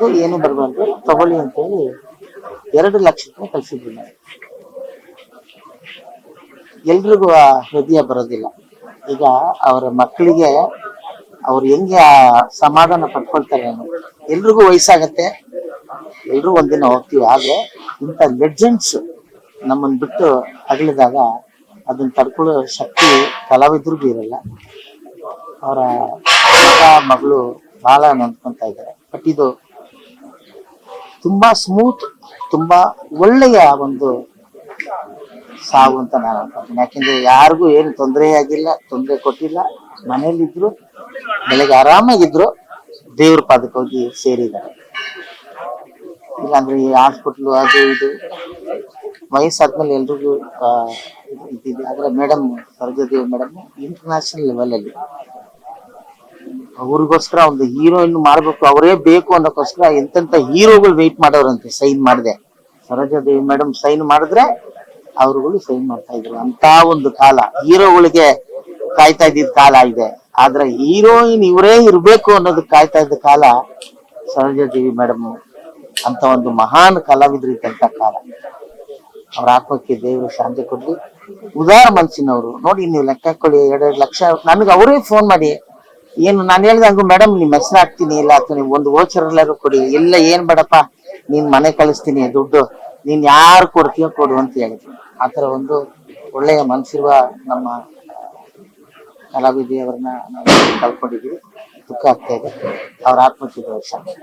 ಬರಬಾರ್ದು, ಏನು ಬರಬಾರ್ದು, ತಗೊಳ್ಳಿ ಅಂತೇಳಿ 2 ಲಕ್ಷ ರೂಪಾಯಿ ಕಳ್ಸಿದ್ರು ನಾವು. ಎಲ್ರಿಗೂ ಆ ಹೃದಯ ಬರೋದಿಲ್ಲ. ಈಗ ಅವರ ಮಕ್ಕಳಿಗೆ ಅವ್ರು ಹೆಂಗೆ ಸಮಾಧಾನ ಪಡ್ಕೊಳ್ತಾರೆ ಅನ್ನೋದು. ಎಲ್ರಿಗೂ ವಯಸ್ಸಾಗತ್ತೆ, ಎಲ್ರೂ ಒಂದಿನ ಹೋಗ್ತೀವಿ. ಆದ್ರೆ ಇಂಥ ಲೆಜೆಂಡ್ಸ್ ನಮ್ಮನ್ನು ಬಿಟ್ಟು ಅಗಲಿದಾಗ ಅದನ್ನ ತಡ್ಕೊಳ್ಳೋ ಶಕ್ತಿ ಕಲಾವಿದ್ರಿಗೂ ಇರಲ್ಲ. ಅವರ ಮಗ ಮಗಳು ಬಹಳ ನೊಂದ್ಕೊಂತ ಇದ್ದಾರೆ. ಬಟ್ ಇದು ತುಂಬಾ ಸ್ಮೂತ್, ತುಂಬಾ ಒಳ್ಳೆಯ ಒಂದು ಸಾವು ಅಂತ ನಾನು ಅನ್ಕೊಂತೀನಿ. ಯಾಕೆಂದ್ರೆ ಯಾರಿಗೂ ಏನು ತೊಂದರೆ ಆಗಿಲ್ಲ, ತೊಂದರೆ ಕೊಟ್ಟಿಲ್ಲ, ಮನೇಲಿದ್ರು, ಬೆಳಗ್ಗೆ ಆರಾಮಾಗಿದ್ರು, ದೇವ್ರ ಪಾದಕ್ಕೆ ಹೋಗಿ ಸೇರಿದ್ದಾರೆ. ಇಲ್ಲಾಂದ್ರೆ ಈ ಹಾಸ್ಪಿಟ್ಲು ಅದು ಇದು ವಯಸ್ಸಾದ್ಮೇಲೆ ಎಲ್ರಿಗೂ ಇದಿದೆ. ಆದ್ರೆ madam Sarojadevi madam international level ಅಲ್ಲಿ ಅವ್ರಿಗೋಸ್ಕರ ಒಂದು ಹೀರೋಯಿನ್ ಮಾಡ್ಬೇಕು, ಅವರೇ ಬೇಕು ಅನ್ನೋಕ್ಕೋಸ್ಕರ ಎಂತೆಂತ ಹೀರೋಗಳು ವೆಯ್ಟ್ ಮಾಡೋರಂತೆ ಸೈನ್ ಮಾಡಿದೆ. ಸರೋಜಾದೇವಿ ಮೇಡಮ್ ಸೈನ್ ಮಾಡಿದ್ರೆ ಅವ್ರುಗಳು ಸೈನ್ ಮಾಡ್ತಾ ಇದ್ರು. ಅಂತ ಒಂದು ಕಾಲ, ಹೀರೋಗಳಿಗೆ ಕಾಯ್ತಾ ಇದ್ದಿದ್ ಕಾಲ ಇದೆ. ಆದ್ರೆ ಹೀರೋಯಿನ್ ಇವರೇ ಇರ್ಬೇಕು ಅನ್ನೋದಕ್ಕೆ ಕಾಯ್ತಾ ಇದ್ದ ಕಾಲ ಸರೋಜಾದೇವಿ ಮೇಡಮ್ ಅಂತ ಒಂದು ಮಹಾನ್ ಕಲಾವಿದ್ರು ಇದ್ದಂತ ಕಾಲ. ಅವ್ರ ಆತ್ಮಕ್ಕೆ ದೇವರು ಶಾಂತಿ ಕೊಡ್ಲಿ. ಉದಾರ ಮನ್ಸಿನವರು ನೋಡಿ, ನೀವು ಲೆಕ್ಕ ಹಾಕೊಳ್ಳಿ, 2 ಲಕ್ಷ. ನನ್ಗೆ ಅವರೇ ಫೋನ್ ಮಾಡಿ, ಏನು ನಾನು ಹೇಳ್ದಂಗು ಮೇಡಮ್ ನಿಮ್ ಹೆಸರು ಹಾಕ್ತೀನಿ, ಇಲ್ಲ ಅಥವಾ ನೀವು ಒಂದು ವೋಚರ್ ಎಲ್ಲಾರು ಕೊಡಿ, ಇಲ್ಲ ಏನ್ ಬೇಡಪ್ಪ ನೀನ್ ಮನೆ ಕಳಿಸ್ತೀನಿ, ದುಡ್ಡು ನೀನ್ ಯಾರು ಕೊಡ್ತೀಯೋ ಕೊಡು ಅಂತ ಹೇಳಿದ್ರು. ಆತರ ಒಂದು ಒಳ್ಳೆಯ ಮನಸ್ಸಿರುವ ನಮ್ಮ ಕಲಾವಿದೆಯವರನ್ನ ನಾವು ಕಳ್ಕೊಂಡಿದ್ದೀವಿ. ದುಃಖ ಆಗ್ತಾ ಇದೆ. ಅವ್ರ ಆತ್ಮಕ್ಕೆ ಶಾಂತಿ.